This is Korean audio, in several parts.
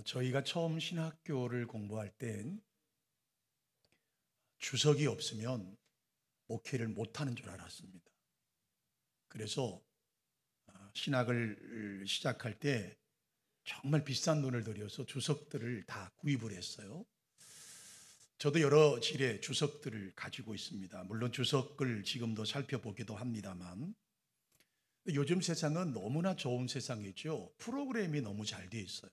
저희가 처음 신학교를 공부할 땐 주석이 없으면 목회를 못하는 줄 알았습니다. 그래서 신학을 시작할 때 정말 비싼 돈을 들여서 주석들을 다 구입을 했어요. 저도 여러 질의 주석들을 가지고 있습니다. 물론 주석을 지금도 살펴보기도 합니다만, 요즘 세상은 너무나 좋은 세상이죠. 프로그램이 너무 잘 돼 있어요.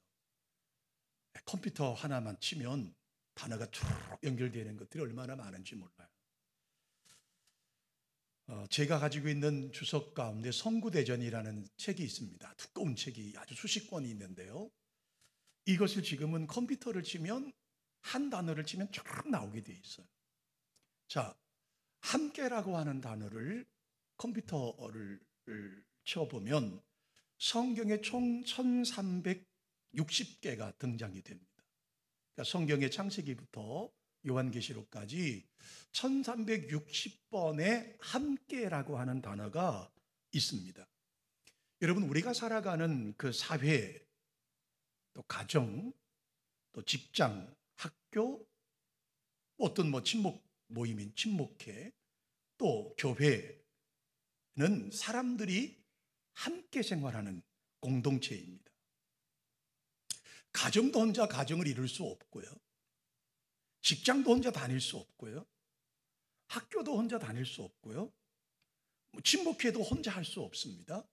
컴퓨터 하나만 치면 단어가 쭉 연결되는 것들이 얼마나 많은지 몰라요. 제가 가지고 있는 주석 가운데 성구대전이라는 책이 있습니다. 두꺼운 책이 아주 수십 권이 있는데요. 이것을 지금은 컴퓨터를 치면 한 단어를 치면 쭉 나오게 돼 있어요. 자, 함께라고 하는 단어를 컴퓨터를 쳐보면 성경에 총 1360개가 등장이 됩니다. 그러니까 성경의 창세기부터 요한계시록까지 1360번의 함께라고 하는 단어가 있습니다. 여러분, 우리가 살아가는 그 사회, 또 가정, 또 직장, 학교, 어떤 친목 모임인 친목회, 또 교회는 사람들이 함께 생활하는 공동체입니다. 가정도 혼자 가정을 이룰 수 없고요. 직장도 혼자 다닐 수 없고요. 학교도 혼자 다닐 수 없고요. 친목회도 혼자 할 수 없습니다.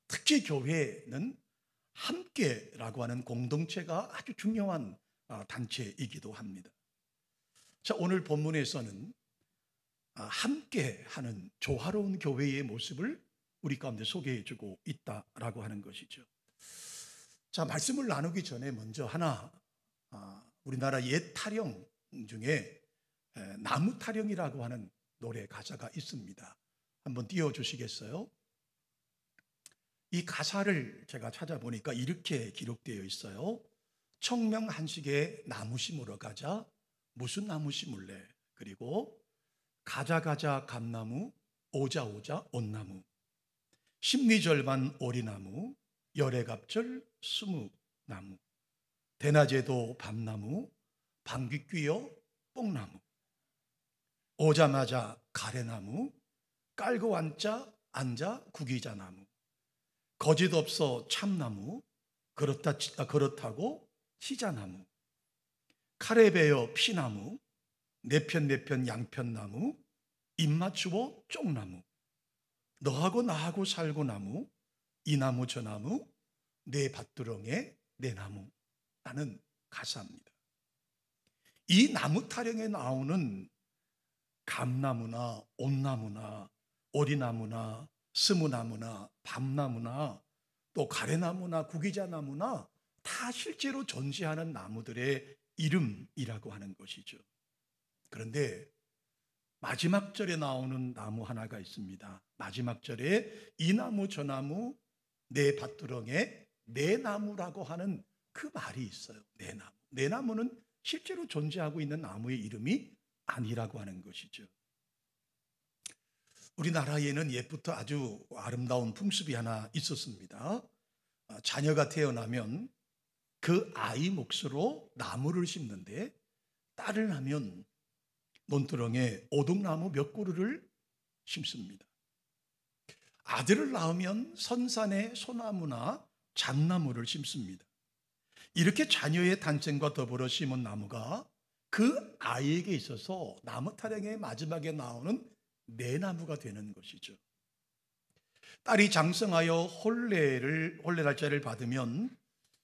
특히 교회는 함께라고 하는 공동체가 아주 중요한 단체이기도 합니다. 자, 오늘 본문에서는 함께하는 조화로운 교회의 모습을 우리 가운데 소개해주고 있다라고 하는 것이죠. 자, 말씀을 나누기 전에 먼저 하나, 우리나라 옛 타령 중에 나무 타령이라고 하는 노래 가사가 있습니다. 한번 띄워주시겠어요? 이 가사를 제가 찾아보니까 이렇게 기록되어 있어요. 청명한식에 나무 심으러 가자. 무슨 나무 심을래? 그리고 가자 가자 감나무, 오자 오자 온나무, 심리절반 오리나무, 열애갑절 스무나무, 대낮에도 밤나무, 방귀 뀌어 뽕나무, 오자마자 가래나무, 깔고 앉아 구기자나무, 거짓 없어 참나무, 그렇다고 시자나무, 칼에 베어 피나무, 내편 양편나무, 입맞추어 쪽나무, 너하고 나하고 살고 나무, 이 나무 저 나무, 내 밭두렁에 내 나무라는 가사입니다. 이 나무 타령에 나오는 감나무나 온나무나 오리나무나 스무나무나 밤나무나 또 가래나무나 구기자나무나 다 실제로 존재하는 나무들의 이름이라고 하는 것이죠. 그런데 마지막 절에 나오는 나무 하나가 있습니다. 마지막 절에 이 나무 저 나무 내 밭두렁에 내 나무라고 하는 그 말이 있어요. 내 나무. 내 나무는 실제로 존재하고 있는 나무의 이름이 아니라고 하는 것이죠. 우리나라에는 옛부터 아주 아름다운 풍습이 하나 있었습니다. 자녀가 태어나면 그 아이 몫으로 나무를 심는데 딸을 낳으면 논두렁에 오동나무 몇 그루를 심습니다. 아들을 낳으면 선산에 소나무나 잣나무를 심습니다. 이렇게 자녀의 탄생과 더불어 심은 나무가 그 아이에게 있어서 나무 타령의 마지막에 나오는 내 나무가 되는 것이죠. 딸이 장성하여 혼례날짜를 받으면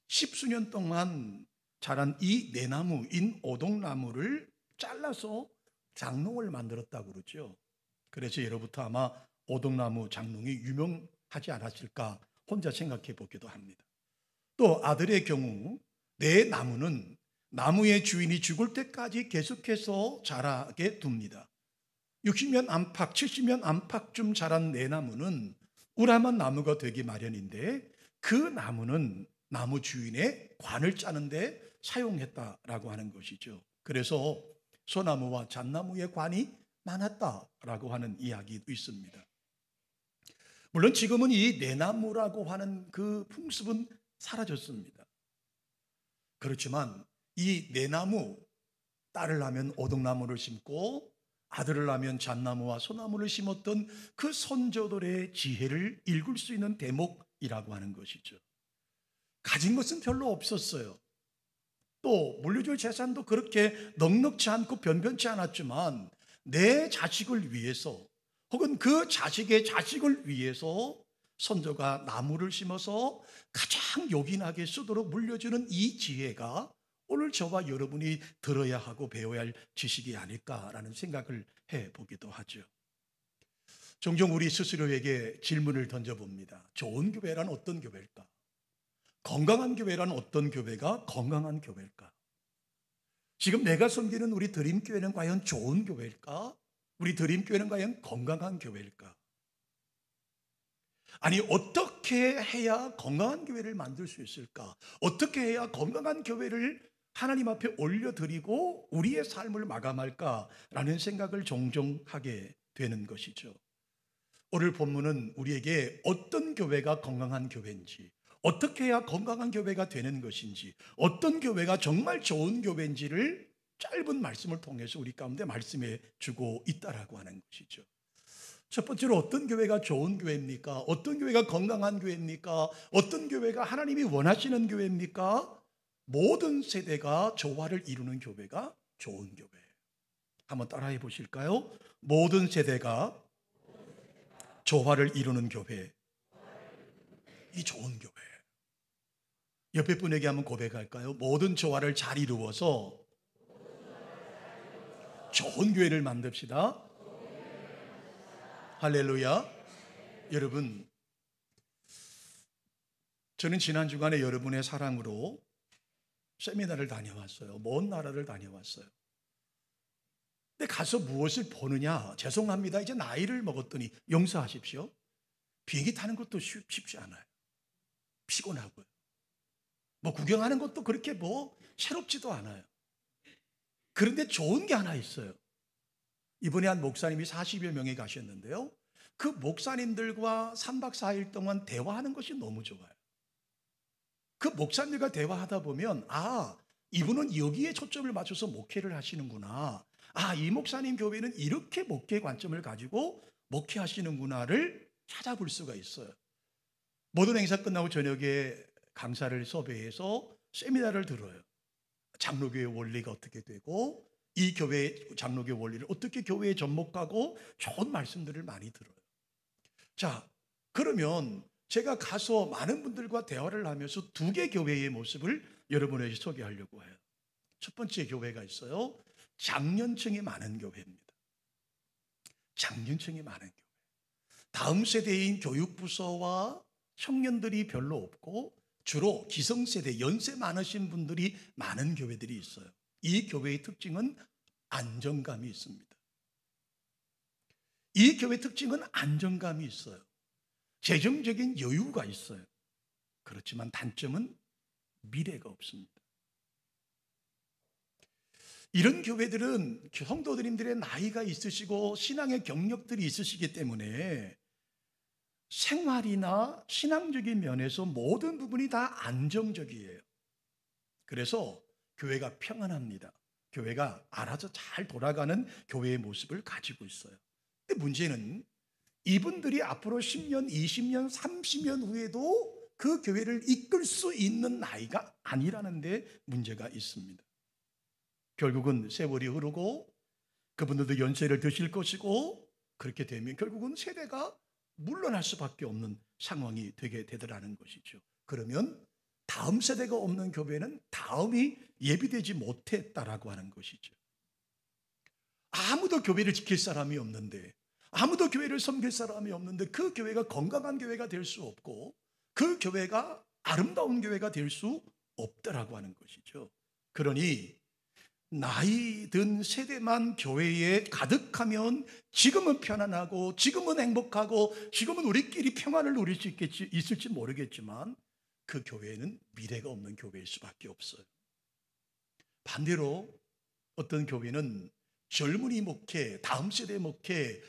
10수년 동안 자란 이 내 나무인 오동나무를 잘라서 장롱을 만들었다고 그러죠. 그래서 예로부터 아마 오동나무 장롱이 유명하지 않았을까 혼자 생각해 보기도 합니다. 또 아들의 경우 내 나무는 나무의 주인이 죽을 때까지 계속해서 자라게 둡니다. 60년 안팎, 70년 안팎쯤 자란 내 나무는 우람한 나무가 되기 마련인데 그 나무는 나무 주인의 관을 짜는데 사용했다라고 하는 것이죠. 그래서 소나무와 잣나무의 관이 많았다라고 하는 이야기도 있습니다. 물론 지금은 이 내나무라고 하는 그 풍습은 사라졌습니다. 그렇지만 이 네 나무, 딸을 낳으면 오동나무를 심고 아들을 낳으면 잣나무와 소나무를 심었던 그 선조들의 지혜를 읽을 수 있는 대목이라고 하는 것이죠. 가진 것은 별로 없었어요. 또 물려줄 재산도 그렇게 넉넉지 않고 변변치 않았지만 내 자식을 위해서 혹은 그 자식의 자식을 위해서 선조가 나무를 심어서 가장 요긴하게 쓰도록 물려주는 이 지혜가 오늘 저와 여러분이 들어야 하고 배워야 할 지식이 아닐까라는 생각을 해보기도 하죠. 종종 우리 스스로에게 질문을 던져봅니다. 좋은 교회란 어떤 교회일까? 건강한 교회란 어떤 교회가 건강한 교회일까? 지금 내가 섬기는 우리 드림교회는 과연 좋은 교회일까? 우리 드림교회는 과연 건강한 교회일까? 아니, 어떻게 해야 건강한 교회를 만들 수 있을까? 어떻게 해야 건강한 교회를 하나님 앞에 올려드리고 우리의 삶을 마감할까라는 생각을 종종 하게 되는 것이죠. 오늘 본문은 우리에게 어떤 교회가 건강한 교회인지, 어떻게 해야 건강한 교회가 되는 것인지, 어떤 교회가 정말 좋은 교회인지를 짧은 말씀을 통해서 우리 가운데 말씀해 주고 있다라고 하는 것이죠. 첫 번째로 어떤 교회가 좋은 교회입니까? 어떤 교회가 건강한 교회입니까? 어떤 교회가 하나님이 원하시는 교회입니까? 모든 세대가 조화를 이루는 교회가 좋은 교회. 한번 따라해 보실까요? 모든 세대가 조화를 이루는 교회, 이 좋은 교회. 옆에 분에게 한번 고백할까요? 모든 조화를 잘 이루어서 좋은 교회를 만듭시다. 할렐루야. 여러분, 저는 지난 주간에 여러분의 사랑으로 세미나를 다녀왔어요. 먼 나라를 다녀왔어요. 근데 가서 무엇을 보느냐? 죄송합니다. 이제 나이를 먹었더니 용서하십시오. 비행기 타는 것도 쉽지 않아요. 피곤하고요. 뭐 구경하는 것도 그렇게 뭐 새롭지도 않아요. 그런데 좋은 게 하나 있어요. 이번에 한 목사님이 40여 명이 가셨는데요. 그 목사님들과 3박 4일 동안 대화하는 것이 너무 좋아요. 그 목사님들과 대화하다 보면 이분은 여기에 초점을 맞춰서 목회를 하시는구나. 이 목사님 교회는 이렇게 목회 관점을 가지고 목회하시는구나를 찾아볼 수가 있어요. 모든 행사 끝나고 저녁에 강사를 섭외해서 세미나를 들어요. 장로교회 원리가 어떻게 되고 이 교회 장로교회 원리를 어떻게 교회에 접목하고 좋은 말씀들을 많이 들어요. 자, 그러면 제가 가서 많은 분들과 대화를 하면서 두 개 교회의 모습을 여러분에게 소개하려고 해요. 첫 번째 교회가 있어요. 장년층이 많은 교회입니다. 장년층이 많은 교회. 다음 세대인 교육부서와 청년들이 별로 없고 주로 기성세대, 연세 많으신 분들이 많은 교회들이 있어요. 이 교회의 특징은 안정감이 있습니다. 이 교회의 특징은 안정감이 있어요. 재정적인 여유가 있어요. 그렇지만 단점은 미래가 없습니다. 이런 교회들은 성도님들의 나이가 있으시고 신앙의 경력들이 있으시기 때문에 생활이나 신앙적인 면에서 모든 부분이 다 안정적이에요. 그래서 교회가 평안합니다. 교회가 알아서 잘 돌아가는 교회의 모습을 가지고 있어요. 근데 문제는 이분들이 앞으로 10년, 20년, 30년 후에도 그 교회를 이끌 수 있는 나이가 아니라는 데 문제가 있습니다. 결국은 세월이 흐르고 그분들도 연세를 드실 것이고 그렇게 되면 결국은 세대가 물러날 수밖에 없는 상황이 되게 되더라는 것이죠. 그러면 다음 세대가 없는 교회는 다음이 예비되지 못했다라고 하는 것이죠. 아무도 교회를 지킬 사람이 없는데, 아무도 교회를 섬길 사람이 없는데 그 교회가 건강한 교회가 될 수 없고 그 교회가 아름다운 교회가 될 수 없다라고 하는 것이죠. 그러니 나이 든 세대만 교회에 가득하면 지금은 편안하고 지금은 행복하고 지금은 우리끼리 평안을 누릴 수 있을지 모르겠지만 그 교회는 미래가 없는 교회일 수밖에 없어요. 반대로 어떤 교회는 젊은이 목회, 다음 세대 목회,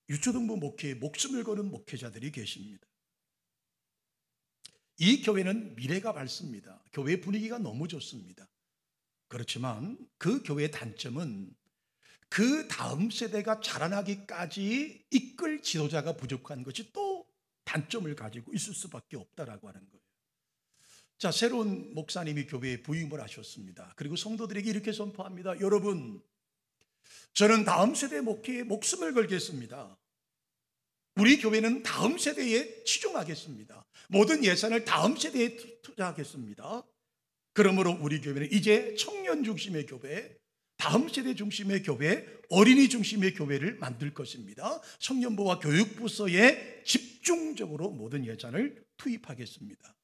유초등부 목회에 목숨을 거는 목회자들이 계십니다. 이 교회는 미래가 밝습니다. 교회 분위기가 너무 좋습니다. 그렇지만 그 교회의 단점은 그 다음 세대가 자라나기까지 이끌 지도자가 부족한 것이 또 단점을 가지고 있을 수밖에 없다라고 하는 거예요. 자, 새로운 목사님이 교회에 부임을 하셨습니다. 그리고 성도들에게 이렇게 선포합니다. 여러분, 저는 다음 세대 목회에 목숨을 걸겠습니다. 우리 교회는 다음 세대에 치중하겠습니다. 모든 예산을 다음 세대에 투자하겠습니다. 그러므로 우리 교회는 이제 청년 중심의 교회, 다음 세대 중심의 교회, 어린이 중심의 교회를 만들 것입니다. 청년부와 교육부서에 집중적으로 모든 예산을 투입하겠습니다.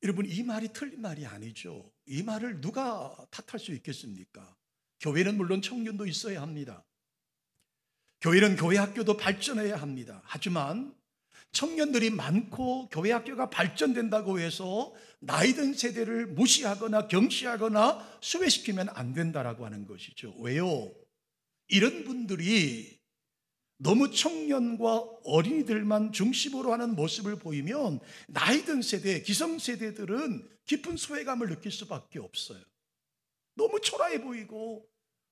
여러분, 이 말이 틀린 말이 아니죠. 이 말을 누가 탓할 수 있겠습니까? 교회는 물론 청년도 있어야 합니다. 교회는 교회 학교도 발전해야 합니다. 하지만 청년들이 많고 교회 학교가 발전된다고 해서 나이든 세대를 무시하거나 경시하거나 수혜시키면 안 된다라고 하는 것이죠. 왜요? 이런 분들이 너무 청년과 어린이들만 중심으로 하는 모습을 보이면 나이든 세대, 기성세대들은 깊은 소외감을 느낄 수밖에 없어요. 너무 초라해 보이고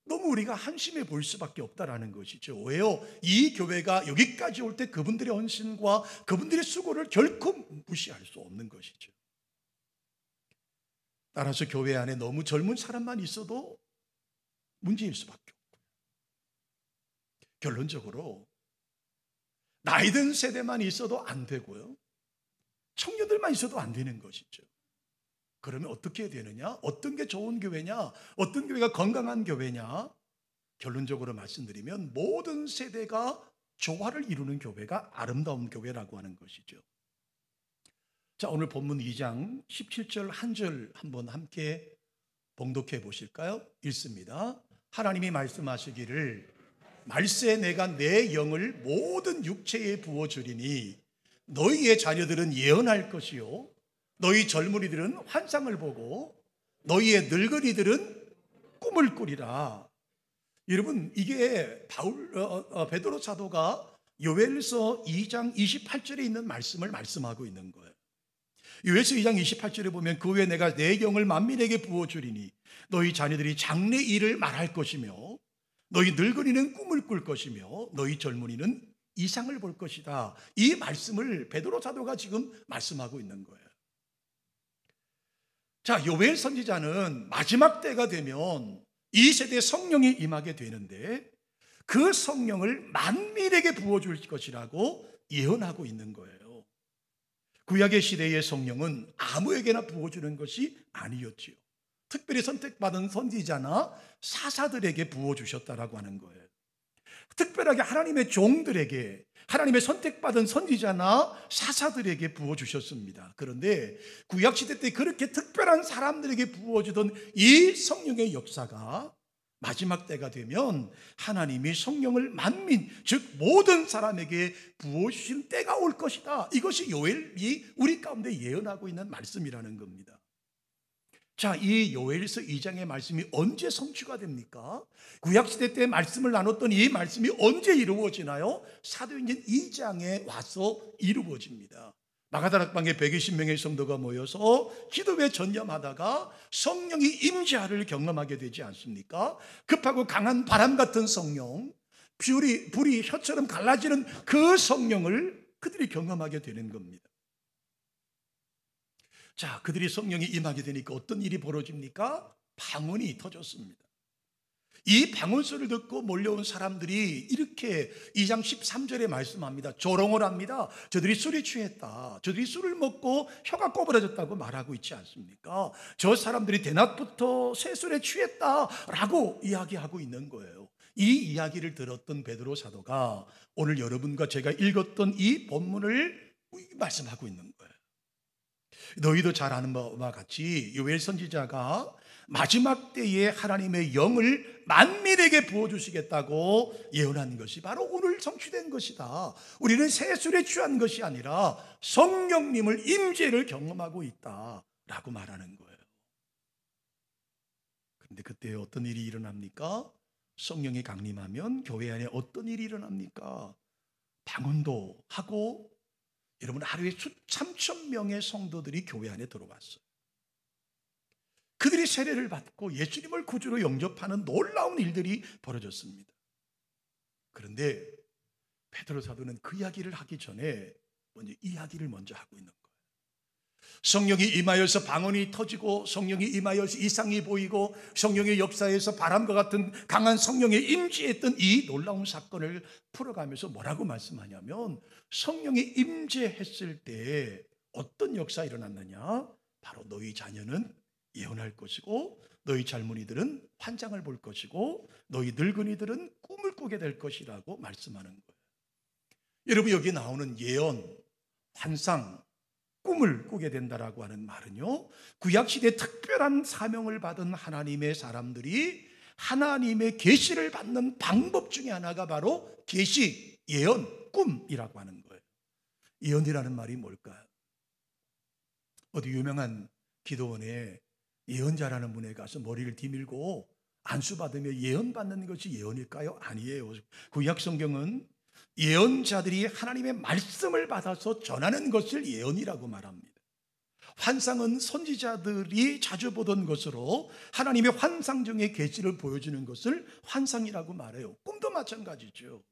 너무 우리가 한심해 보일 수밖에 없다라는 것이죠. 왜요? 이 교회가 여기까지 올 때 그분들의 헌신과 그분들의 수고를 결코 무시할 수 없는 것이죠. 따라서 교회 안에 너무 젊은 사람만 있어도 문제일 수밖에 없고요. 결론적으로 나이든 세대만 있어도 안 되고요. 청년들만 있어도 안 되는 것이죠. 그러면 어떻게 해야 되느냐? 어떤 게 좋은 교회냐? 어떤 교회가 건강한 교회냐? 결론적으로 말씀드리면 모든 세대가 조화를 이루는 교회가 아름다운 교회라고 하는 것이죠. 자, 오늘 본문 2장 17절 한 절 한번 함께 봉독해 보실까요? 읽습니다. 하나님이 말씀하시기를 말세 내가 내 영을 모든 육체에 부어주리니 너희의 자녀들은 예언할 것이요 너희 젊은이들은 환상을 보고 너희의 늙은이들은 꿈을 꾸리라. 여러분, 이게 베드로 사도가 요엘서 2장 28절에 있는 말씀을 말씀하고 있는 거예요. 요엘서 2장 28절에 보면 그 후에 내가 내 영을 만민에게 부어주리니 너희 자녀들이 장래 일을 말할 것이며 너희 늙은이는 꿈을 꿀 것이며 너희 젊은이는 이상을 볼 것이다. 이 말씀을 베드로 사도가 지금 말씀하고 있는 거예요. 자, 요엘 선지자는 마지막 때가 되면 이 세대에 성령이 임하게 되는데 그 성령을 만민에게 부어줄 것이라고 예언하고 있는 거예요. 구약의 시대의 성령은 아무에게나 부어주는 것이 아니었지요. 특별히 선택받은 선지자나 사사들에게 부어주셨다라고 하는 거예요. 특별하게 하나님의 종들에게, 하나님의 선택받은 선지자나 사사들에게 부어주셨습니다. 그런데 구약시대 때 그렇게 특별한 사람들에게 부어주던 이 성령의 역사가 마지막 때가 되면 하나님이 성령을 만민, 즉 모든 사람에게 부어주신 때가 올 것이다. 이것이 요엘이 우리 가운데 예언하고 있는 말씀이라는 겁니다. 자, 이 요엘서 2장의 말씀이 언제 성취가 됩니까? 구약시대 때 말씀을 나눴던 이 말씀이 언제 이루어지나요? 사도행전 2장에 와서 이루어집니다. 마가다락방에 120명의 성도가 모여서 기도에 전념하다가 성령이 임재하를 경험하게 되지 않습니까? 급하고 강한 바람 같은 성령, 불이 혀처럼 갈라지는 그 성령을 그들이 경험하게 되는 겁니다. 자, 그들이 성령이 임하게 되니까 어떤 일이 벌어집니까? 방언이 터졌습니다. 이 방언 소리를 듣고 몰려온 사람들이 이렇게 2장 13절에 말씀합니다. 조롱을 합니다. 저들이 술에 취했다. 저들이 술을 먹고 혀가 꼬부라졌다고 말하고 있지 않습니까? 저 사람들이 대낮부터 새술에 취했다라고 이야기하고 있는 거예요. 이 이야기를 들었던 베드로 사도가 오늘 여러분과 제가 읽었던 이 본문을 말씀하고 있는 거예요. 너희도 잘 아는 바와 같이 요엘 선지자가 마지막 때에 하나님의 영을 만민에게 부어주시겠다고 예언한 것이 바로 오늘 성취된 것이다. 우리는 새술에 취한 것이 아니라 성령님을 임재를 경험하고 있다라고 말하는 거예요. 그런데 그때 어떤 일이 일어납니까? 성령이 강림하면 교회 안에 어떤 일이 일어납니까? 방언도 하고 여러분, 하루에 수천천 명의 성도들이 교회 안에 들어왔어요. 그들이 세례를 받고 예수님을 구주로 영접하는 놀라운 일들이 벌어졌습니다. 그런데 베드로 사도는 그 이야기를 하기 전에 먼저 이야기를 먼저 하고 있는 거예요. 성령이 임하여서 방언이 터지고, 성령이 임하여서 이상이 보이고, 성령의 역사에서 바람과 같은 강한 성령의 임재했던 이 놀라운 사건을 풀어가면서 뭐라고 말씀하냐면, 성령이 임재했을 때 어떤 역사가 일어났느냐, 바로 너희 자녀는 예언할 것이고, 너희 젊은이들은 환상을 볼 것이고, 너희 늙은이들은 꿈을 꾸게 될 것이라고 말씀하는 거예요. 여러분, 여기 나오는 예언, 환상, 꿈을 꾸게 된다라고 하는 말은요, 구약시대에 특별한 사명을 받은 하나님의 사람들이 하나님의 계시를 받는 방법 중에 하나가 바로 계시, 예언, 꿈이라고 하는 거예요. 예언이라는 말이 뭘까요? 어디 유명한 기도원에 예언자라는 분에 가서 머리를 디밀고 안수받으며 예언받는 것이 예언일까요? 아니에요. 구약 성경은 예언자들이 하나님의 말씀을 받아서 전하는 것을 예언이라고 말합니다. 환상은 선지자들이 자주 보던 것으로 하나님의 환상 중의 계시를 보여주는 것을 환상이라고 말해요. 꿈도 마찬가지죠.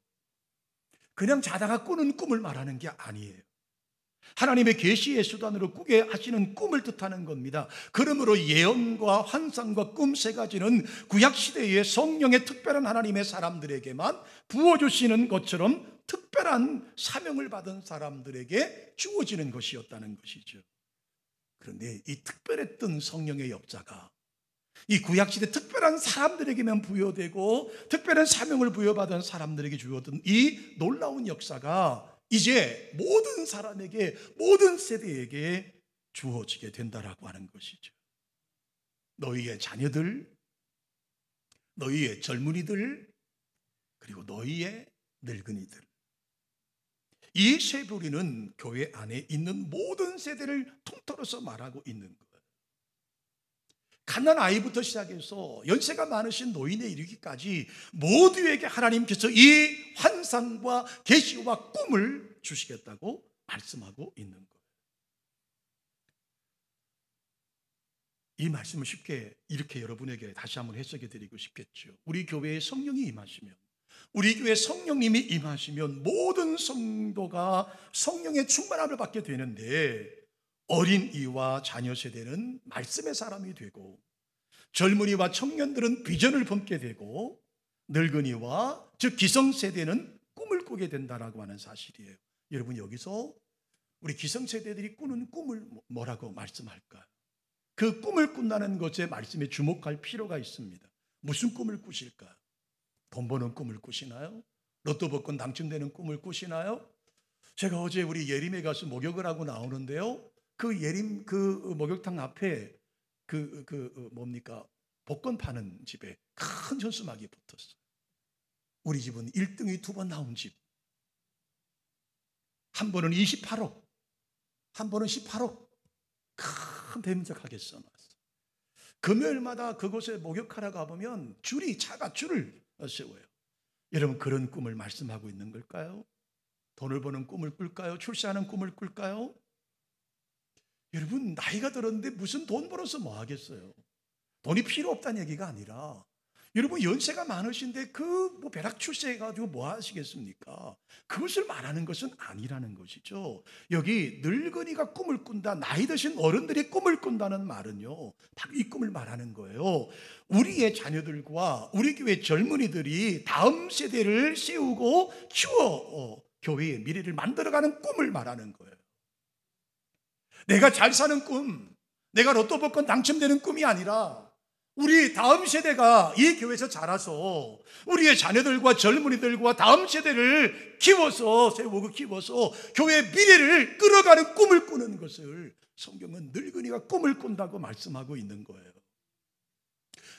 그냥 자다가 꾸는 꿈을 말하는 게 아니에요. 하나님의 계시의 수단으로 꾸게 하시는 꿈을 뜻하는 겁니다. 그러므로 예언과 환상과 꿈 세 가지는 구약시대의 성령의 특별한 하나님의 사람들에게만 부어주시는 것처럼 특별한 사명을 받은 사람들에게 주어지는 것이었다는 것이죠. 그런데 이 특별했던 성령의 역사가 이 구약시대 특별한 사람들에게만 부여되고 특별한 사명을 부여받은 사람들에게 주어진 이 놀라운 역사가 이제 모든 사람에게, 모든 세대에게 주어지게 된다라고 하는 것이죠. 너희의 자녀들, 너희의 젊은이들, 그리고 너희의 늙은이들, 이 세 부류는 교회 안에 있는 모든 세대를 통틀어서 말하고 있는 거예요. 갓난 아이부터 시작해서 연세가 많으신 노인에 이르기까지 모두에게 하나님께서 이 환상과 계시와 꿈을 주시겠다고 말씀하고 있는 거예요. 이 말씀을 쉽게 이렇게 여러분에게 다시 한번 해석해 드리고 싶겠죠. 우리 교회에 성령이 임하시면, 우리 교회에 성령님이 임하시면 모든 성도가 성령의 충만함을 받게 되는데, 어린이와 자녀 세대는 말씀의 사람이 되고, 젊은이와 청년들은 비전을 품게 되고, 늙은이와 즉 기성세대는 꿈을 꾸게 된다라고 하는 사실이에요. 여러분, 여기서 우리 기성세대들이 꾸는 꿈을 뭐라고 말씀할까요? 그 꿈을 꾼다는 것에 말씀에 주목할 필요가 있습니다. 무슨 꿈을 꾸실까요? 돈 버는 꿈을 꾸시나요? 로또 복권 당첨되는 꿈을 꾸시나요? 제가 어제 우리 예림에 가서 목욕을 하고 나오는데요, 그 예림 그 목욕탕 앞에 뭡니까? 복권 파는 집에 큰 현수막이 붙었어요. 우리 집은 1등이 2번 나온 집. 한 번은 28억, 한 번은 18억. 큰 대문짝하게 써놨어요. 금요일마다 그곳에 목욕하러 가보면 차가 줄을 세워요. 여러분, 그런 꿈을 말씀하고 있는 걸까요? 돈을 버는 꿈을 꿀까요? 출세하는 꿈을 꿀까요? 여러분, 나이가 들었는데 무슨 돈 벌어서 뭐 하겠어요? 돈이 필요 없다는 얘기가 아니라, 여러분 연세가 많으신데 벼락 출세해가지고 뭐 하시겠습니까? 그것을 말하는 것은 아니라는 것이죠. 여기 늙은이가 꿈을 꾼다, 나이 드신 어른들이 꿈을 꾼다는 말은요, 바로 이 꿈을 말하는 거예요. 우리의 자녀들과 우리 교회 젊은이들이 다음 세대를 세우고 키워 교회의 미래를 만들어가는 꿈을 말하는 거예요. 내가 잘 사는 꿈, 내가 로또 복권 당첨되는 꿈이 아니라, 우리 다음 세대가 이 교회에서 자라서 우리의 자녀들과 젊은이들과 다음 세대를 세우고 키워서 교회의 미래를 끌어가는 꿈을 꾸는 것을 성경은 늙은이가 꿈을 꾼다고 말씀하고 있는 거예요.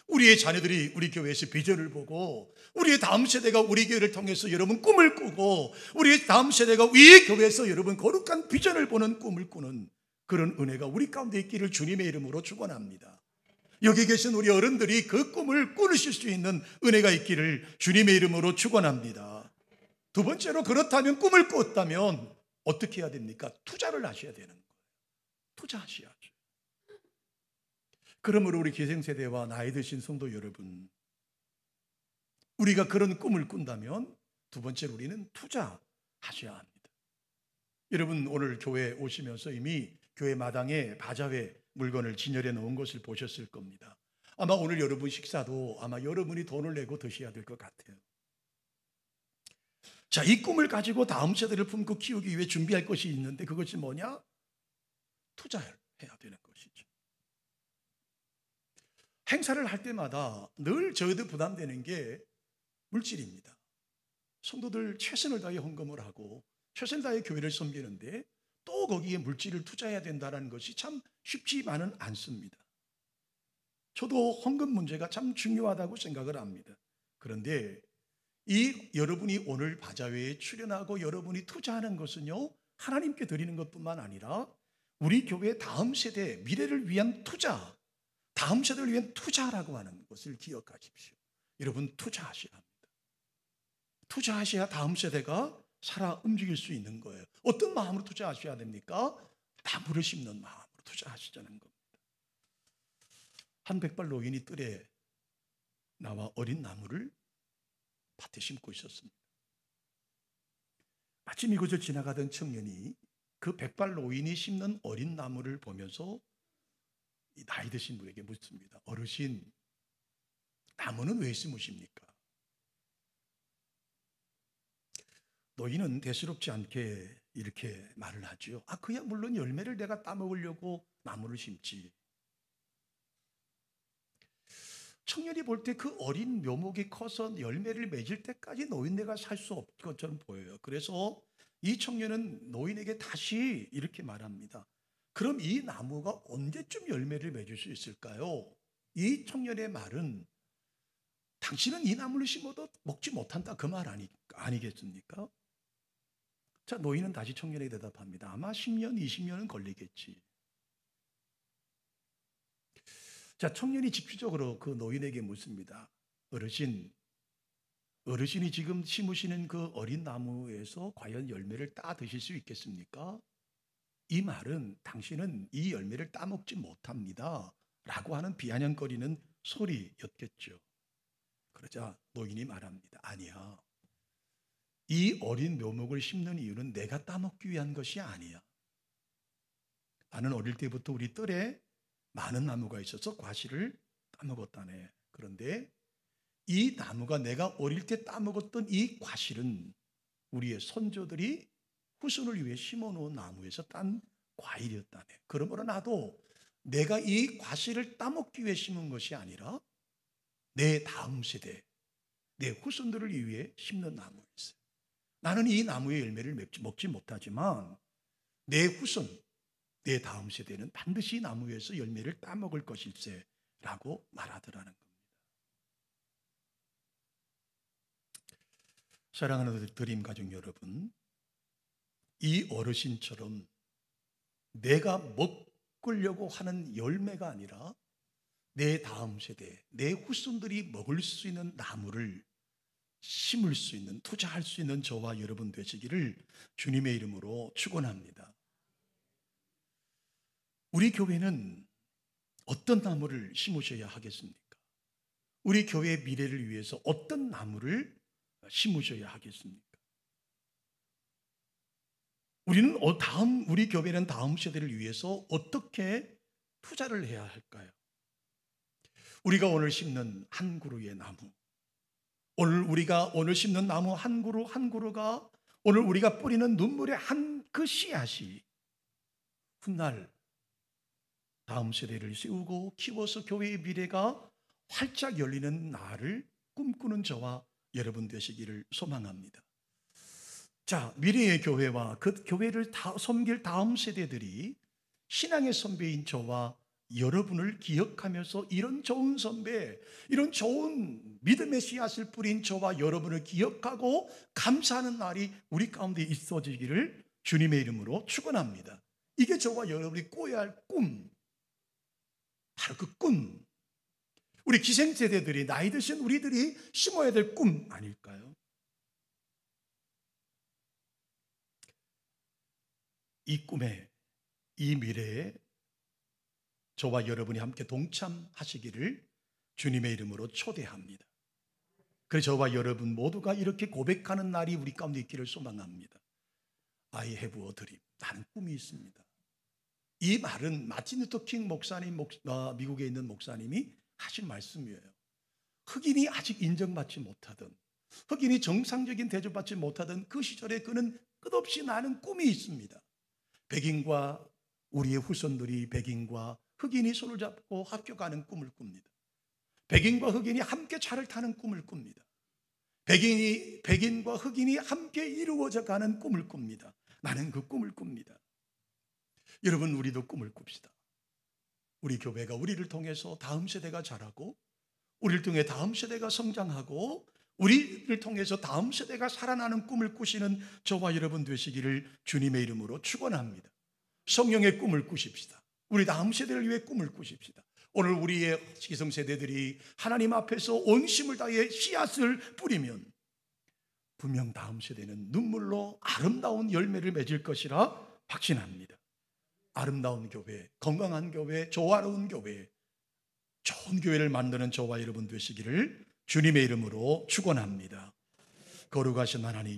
우리의 자녀들이 우리 교회에서 비전을 보고, 우리의 다음 세대가 우리 교회를 통해서 여러분 꿈을 꾸고, 우리의 다음 세대가 이 교회에서 여러분 거룩한 비전을 보는 꿈을 꾸는 그런 은혜가 우리 가운데 있기를 주님의 이름으로 축원합니다. 여기 계신 우리 어른들이 그 꿈을 꾸실 수 있는 은혜가 있기를 주님의 이름으로 축원합니다. 두 번째로, 그렇다면 꿈을 꿨다면 어떻게 해야 됩니까? 투자를 하셔야 되는 거예요. 투자하셔야죠. 그러므로 우리 기생세대와 나이 드신 성도 여러분, 우리가 그런 꿈을 꾼다면 두 번째로 우리는 투자하셔야 합니다. 여러분 오늘 교회 오시면서 이미 교회 마당에 바자회 물건을 진열해 놓은 것을 보셨을 겁니다. 아마 오늘 여러분 식사도 아마 여러분이 돈을 내고 드셔야 될 것 같아요. 자, 이 꿈을 가지고 다음 세대를 품고 키우기 위해 준비할 것이 있는데 그것이 뭐냐? 투자해야 되는 것이죠. 행사를 할 때마다 늘 저희들 부담되는 게 물질입니다. 성도들 최선을 다해 헌금을 하고 최선을 다해 교회를 섬기는데 또 거기에 물질을 투자해야 된다는 것이 참 쉽지만은 않습니다. 저도 헌금 문제가 참 중요하다고 생각을 합니다. 그런데 이 여러분이 오늘 바자회에 출연하고 여러분이 투자하는 것은요, 하나님께 드리는 것뿐만 아니라 우리 교회 다음 세대 미래를 위한 투자, 다음 세대를 위한 투자라고 하는 것을 기억하십시오. 여러분 투자하셔야 합니다. 투자하셔야 다음 세대가 살아 움직일 수 있는 거예요. 어떤 마음으로 투자하셔야 됩니까? 나무를 심는 마음으로 투자하시자는 겁니다. 한 백발 노인이 뜰에 나와 어린 나무를 밭에 심고 있었습니다. 마침 이곳을 지나가던 청년이 그 백발 노인이 심는 어린 나무를 보면서 이 나이 드신 분에게 묻습니다. 어르신, 나무는 왜 심으십니까? 노인은 대수롭지 않게 이렇게 말을 하죠. 그야 물론 열매를 내가 따먹으려고 나무를 심지. 청년이 볼 때 그 어린 묘목이 커서 열매를 맺을 때까지 노인네가 살 수 없을 것처럼 보여요. 그래서 이 청년은 노인에게 다시 이렇게 말합니다. 그럼 이 나무가 언제쯤 열매를 맺을 수 있을까요? 이 청년의 말은 당신은 이 나무를 심어도 먹지 못한다 그 말 아니겠습니까? 자, 노인은 다시 청년에게 대답합니다. 아마 10년, 20년은 걸리겠지. 자, 청년이 집중적으로 그 노인에게 묻습니다. 어르신이 지금 심으시는 그 어린 나무에서 과연 열매를 따 드실 수 있겠습니까? 이 말은 당신은 이 열매를 따먹지 못합니다 라고 하는 비아냥거리는 소리였겠죠. 그러자 노인이 말합니다. 아니야. 이 어린 묘목을 심는 이유는 내가 따먹기 위한 것이 아니야. 나는 어릴 때부터 우리 뜰에 많은 나무가 있어서 과실을 따먹었다네. 그런데 이 나무가 내가 어릴 때 따먹었던 이 과실은 우리의 선조들이 후손을 위해 심어놓은 나무에서 딴 과일이었다네. 그러므로 나도 내가 이 과실을 따먹기 위해 심은 것이 아니라 내 다음 세대, 내 후손들을 위해 심는 나무였어요. 나는 이 나무의 열매를 먹지 못하지만 내 후손, 내 다음 세대는 반드시 이 나무에서 열매를 따먹을 것일세 라고 말하더라는 겁니다. 사랑하는 드림 가족 여러분, 이 어르신처럼 내가 먹으려고 하는 열매가 아니라 내 다음 세대, 내 후손들이 먹을 수 있는 나무를 심을 수 있는, 투자할 수 있는 저와 여러분 되시기를 주님의 이름으로 축원합니다. 우리 교회는 어떤 나무를 심으셔야 하겠습니까? 우리 교회의 미래를 위해서 어떤 나무를 심으셔야 하겠습니까? 우리 교회는 다음 세대를 위해서 어떻게 투자를 해야 할까요? 우리가 오늘 심는 한 그루의 나무, 우리가 오늘 심는 나무 한 그루 한 그루가 오늘 우리가 뿌리는 눈물의 한 그 씨앗이 훗날 다음 세대를 세우고 키워서 교회의 미래가 활짝 열리는 날을 꿈꾸는 저와 여러분 되시기를 소망합니다. 자, 미래의 교회와 그 교회를 섬길 다음 세대들이 신앙의 선배인 저와 여러분을 기억하면서 이런 좋은 선배, 이런 좋은 믿음의 씨앗을 뿌린 저와 여러분을 기억하고 감사하는 날이 우리 가운데 있어지기를 주님의 이름으로 축원합니다. 이게 저와 여러분이 꿔야 할 꿈, 바로 그 꿈, 우리 기생세대들이 나이 드신 우리들이 심어야 될 꿈 아닐까요? 이 꿈에, 이 미래에 저와 여러분이 함께 동참하시기를 주님의 이름으로 초대합니다. 그래서 저와 여러분 모두가 이렇게 고백하는 날이 우리 가운데 있기를 소망합니다. I have a dream. 나는 꿈이 있습니다. 이 말은 마틴 루터 킹 목사님, 미국에 있는 목사님이 하신 말씀이에요. 흑인이 아직 인정받지 못하던, 흑인이 정상적인 대접받지 못하던 그 시절에 그는 끝없이 나는 꿈이 있습니다. 백인과 우리의 후손들이 백인과 흑인이 손을 잡고 학교 가는 꿈을 꿉니다. 백인과 흑인이 함께 차를 타는 꿈을 꿉니다. 백인과 흑인이 함께 이루어져 가는 꿈을 꿉니다. 나는 그 꿈을 꿉니다. 여러분, 우리도 꿈을 꿉시다. 우리 교회가 우리를 통해서 다음 세대가 자라고, 우리를 통해 다음 세대가 성장하고, 우리를 통해서 다음 세대가 살아나는 꿈을 꾸시는 저와 여러분 되시기를 주님의 이름으로 축원합니다. 성령의 꿈을 꾸십시다. 우리 다음 세대를 위해 꿈을 꾸십시다. 오늘 우리의 기성세대들이 하나님 앞에서 온 힘을 다해 씨앗을 뿌리면 분명 다음 세대는 눈물로 아름다운 열매를 맺을 것이라 확신합니다. 아름다운 교회, 건강한 교회, 조화로운 교회, 좋은 교회를 만드는 저와 여러분 되시기를 주님의 이름으로 축원합니다. 거룩하신 하나님,